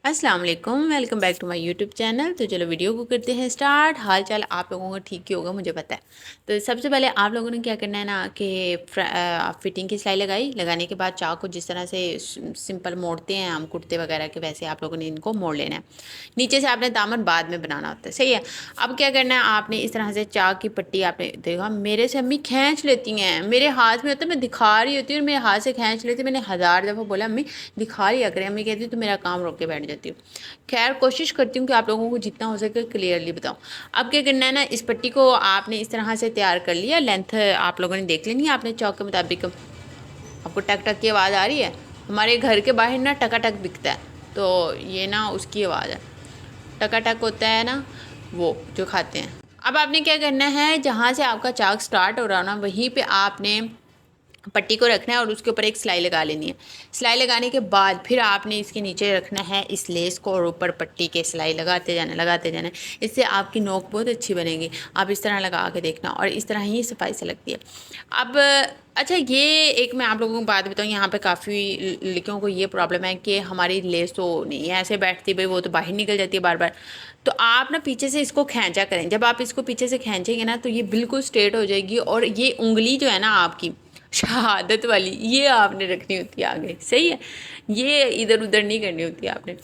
अस्सलाम वालेकुम, welcome back to my YouTube channel. तो चलो वीडियो को करते हैं स्टार्ट। हाल चाल आप लोगों का ठीक ही होगा, मुझे पता है। तो सबसे पहले आप लोगों ने क्या करना है ना कि फिटिंग की सिलाई लगाने के बाद चाक को जिस तरह से सिंपल मोड़ते हैं हम कुर्ते वगैरह के, वैसे आप लोगों ने इनको मोड़ लेना है। नीचे से आपने दामन बाद में बनाना होता है, सही है। अब क्या करना है, आपने इस तरह से चाक की पट्टी आपने देखा मेरे से अम्मी खींच लेती हैं, मेरे हाथ में होता है, मैं दिखा रही होती हूँ और मेरे हाथ से खींच लेती। मैंने 1000 दफ़ा बोला अम्मी दिखा लिया करें, अम्मी कहती तो मेरा काम रोक के बैठ जाती हूँ। खैर कोशिश करती हूँ कि आप लोगों को जितना हो सके क्लियरली बताऊँ। अब क्या करना है ना, इस पट्टी को आपने इस तरह से तैयार कर लिया। लेंथ आप लोगों ने देख लेनी है आपने चौक के मुताबिक। आपको टक टक की आवाज़ आ रही है, हमारे घर के बाहर ना टकाटक बिकता है, तो ये ना उसकी आवाज़ है। टकाटक होता है ना वो जो खाते हैं। अब आपने क्या करना है, जहाँ से आपका चाक स्टार्ट हो रहा हो ना वहीं पे आपने पट्टी को रखना है और उसके ऊपर एक सिलाई लगा लेनी है। सिलाई लगाने के बाद फिर आपने इसके नीचे रखना है इस लेस को और ऊपर पट्टी के सिलाई लगाते जाना। इससे आपकी नोक बहुत अच्छी बनेगी। आप इस तरह लगा के देखना और इस तरह ही सफाई से लगती है। अब अच्छा, ये एक मैं आप लोगों को बात बताऊँ, यहाँ पे काफ़ी लड़कियों को ये प्रॉब्लम है कि हमारी लेस तो नहीं है ऐसे बैठती, भाई वो तो बाहर निकल जाती है बार बार। तो आप ना पीछे से इसको खींचा करें। जब आप इसको पीछे से खींचेंगे ना तो ये बिल्कुल स्ट्रेट हो जाएगी और ये उंगली जो है ना आपकी शहादत वाली, ये आपने रखनी होती है आगे, सही है। ये इधर उधर नहीं करनी होती आपने।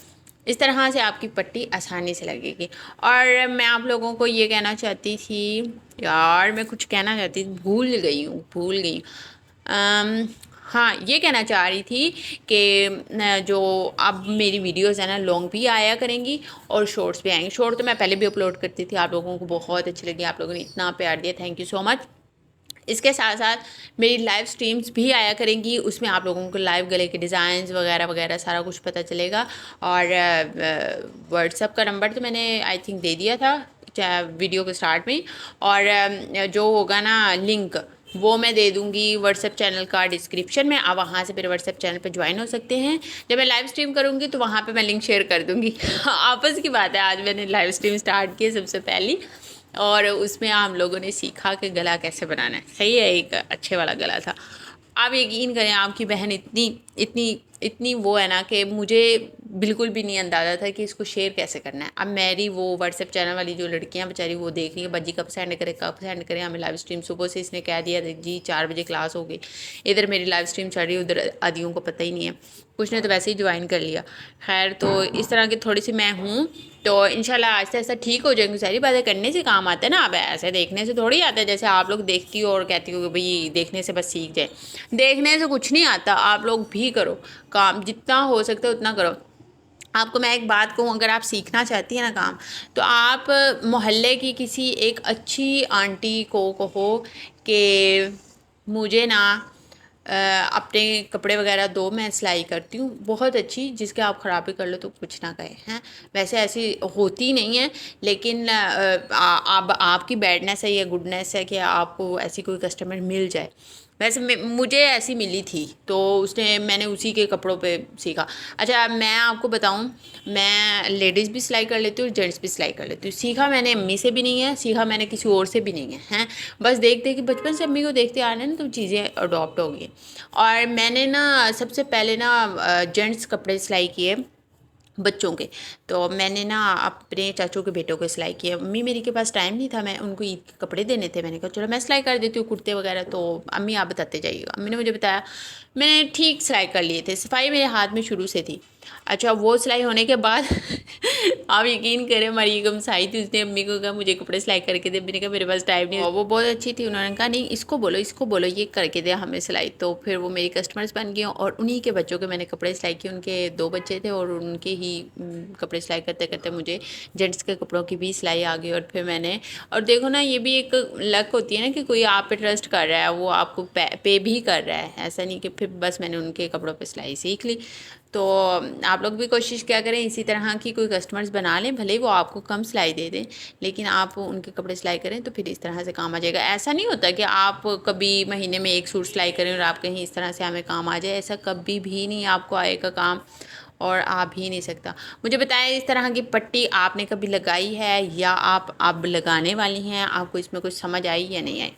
इस तरह से आपकी पट्टी आसानी से लगेगी। और मैं आप लोगों को ये कहना चाहती थी, यार मैं कुछ कहना चाहती थी, भूल गई। हाँ, ये कहना चाह रही थी कि जो अब मेरी वीडियोस है ना लॉन्ग भी आया करेंगी और शॉर्ट्स भी आएंगे। शॉर्ट तो मैं पहले भी अपलोड करती थी, आप लोगों को बहुत अच्छी लगी, आप लोगों ने इतना प्यार दिया, थैंक यू सो मच। इसके साथ साथ मेरी लाइव स्ट्रीम्स भी आया करेंगी, उसमें आप लोगों को लाइव गले के डिज़ाइंस वगैरह वगैरह सारा कुछ पता चलेगा। और व्हाट्सअप का नंबर तो मैंने आई थिंक दे दिया था वीडियो के स्टार्ट में। और जो होगा ना लिंक वो मैं दे दूँगी व्हाट्सएप चैनल का डिस्क्रिप्शन में। आप वहाँ से मेरे व्हाट्सएप चैनल पे ज्वाइन हो सकते हैं। जब मैं लाइव स्ट्रीम करूँगी तो वहाँ पे मैं लिंक शेयर कर दूँगी। आपस की बात है, आज मैंने लाइव स्ट्रीम स्टार्ट की सबसे पहली, और उसमें हम लोगों ने सीखा कि गला कैसे बनाना है, सही है। एक अच्छे वाला गला था। आप यकीन करें, आपकी बहन इतनी इतनी इतनी वो है ना कि मुझे बिल्कुल भी नहीं अंदाज़ा था कि इसको शेयर कैसे करना है। अब मेरी वो व्हाट्सएप चैनल वाली जो लड़कियां बेचारी वो देख रही हैं, बज्जी कब सेंड करे। हमें लाइव स्ट्रीम सुबह से इसने कह दिया जी 4 बजे क्लास हो गई, इधर मेरी लाइव स्ट्रीम चल रही है, उधर आदियों को पता ही नहीं है, कुछ ने तो वैसे ही ज्वाइन कर लिया। खैर, तो इस तरह की थोड़ी सी मैं हूँ, तो इंशाल्लाह आहिस्ता आहिस्ता ठीक हो जाएंगी। सारी बातें करने से काम आता है ना, अब ऐसे देखने से थोड़ी आता है। जैसे आप लोग देखती हो और कहती हो कि भाई देखने से बस सीख जाए, देखने से कुछ नहीं आता। आप लोग भी करो काम, जितना हो सकता है उतना करो। आपको मैं एक बात कहूँ, अगर आप सीखना चाहती हैं ना काम, तो आप मोहल्ले की किसी एक अच्छी आंटी को कहो कि मुझे ना अपने कपड़े वगैरह दो, मैं सिलाई करती हूँ बहुत अच्छी, जिसके आप ख़राब भी कर लो तो कुछ ना कहे हैं। वैसे ऐसी होती नहीं है, लेकिन अब आपकी बैडनेस है या गुडनेस है कि आपको ऐसी कोई कस्टमर मिल जाए। वैसे मुझे ऐसी मिली थी तो मैंने उसी के कपड़ों पे सीखा। अच्छा, मैं आपको बताऊं, मैं लेडीज़ भी सिलाई कर लेती हूँ और जेंट्स भी सिलाई कर लेती हूँ। सीखा मैंने अम्मी से भी नहीं है, सीखा मैंने किसी और से भी नहीं है, हैं। बस देख देख के बचपन से अम्मी को देखते आ रहे हैं ना, तो चीज़ें अडॉप्ट हो गई। और मैंने ना सबसे पहले ना जेंट्स कपड़े सिलाई किए बच्चों के। तो मैंने ना अपने चाचू के बेटों को सिलाई किया। अम्मी मेरी के पास टाइम नहीं था, मैं उनको ईद के कपड़े देने थे। मैंने कहा चलो मैं सिलाई कर देती हूँ कुर्ते वगैरह। तो अम्मी आप बताते जाइएगा। अम्मी ने मुझे बताया, मैंने ठीक सिलाई कर लिए थे। सफाई मेरे हाथ में शुरू से थी। अच्छा, वो सिलाई होने के बाद आप यकीन करें, हमारी गम्स आई थी, उसने अम्मी को कहा मुझे कपड़े सिलाई करके दे। मैंने कहा मेरे पास टाइम नहीं। वो बहुत अच्छी थी, उन्होंने कहा नहीं इसको बोलो ये करके दे हमें सिलाई। तो फिर वो मेरी कस्टमर्स बन गई और उन्हीं के बच्चों के मैंने कपड़े सिलाई किए। उनके 2 बच्चे थे और उनके ही कपड़े सिलाई करते करते मुझे जेंट्स के कपड़ों की भी सिलाई आ गई। और फिर मैंने, और देखो ना, ये भी एक लक होती है ना कि कोई आप पे ट्रस्ट कर रहा है, वो आपको पे भी कर रहा है। ऐसा नहीं कि फिर बस मैंने उनके कपड़ों पे सिलाई सीख ली। तो आप लोग भी कोशिश क्या करें, इसी तरह की कोई कस्टमर्स बना लें, भले ही वो आपको कम सिलाई दे दें, लेकिन आप उनके कपड़े सिलाई करें तो फिर इस तरह से काम आ जाएगा। ऐसा नहीं होता कि आप कभी महीने में एक सूट सिलाई करें और आप कहीं इस तरह से हमें काम आ जाए, ऐसा कभी भी नहीं आपको आएगा काम, और आ भी नहीं सकता। मुझे बताएं, इस तरह की पट्टी आपने कभी लगाई है या आप अब लगाने वाली हैं? आपको इसमें कुछ समझ आई या नहीं आई?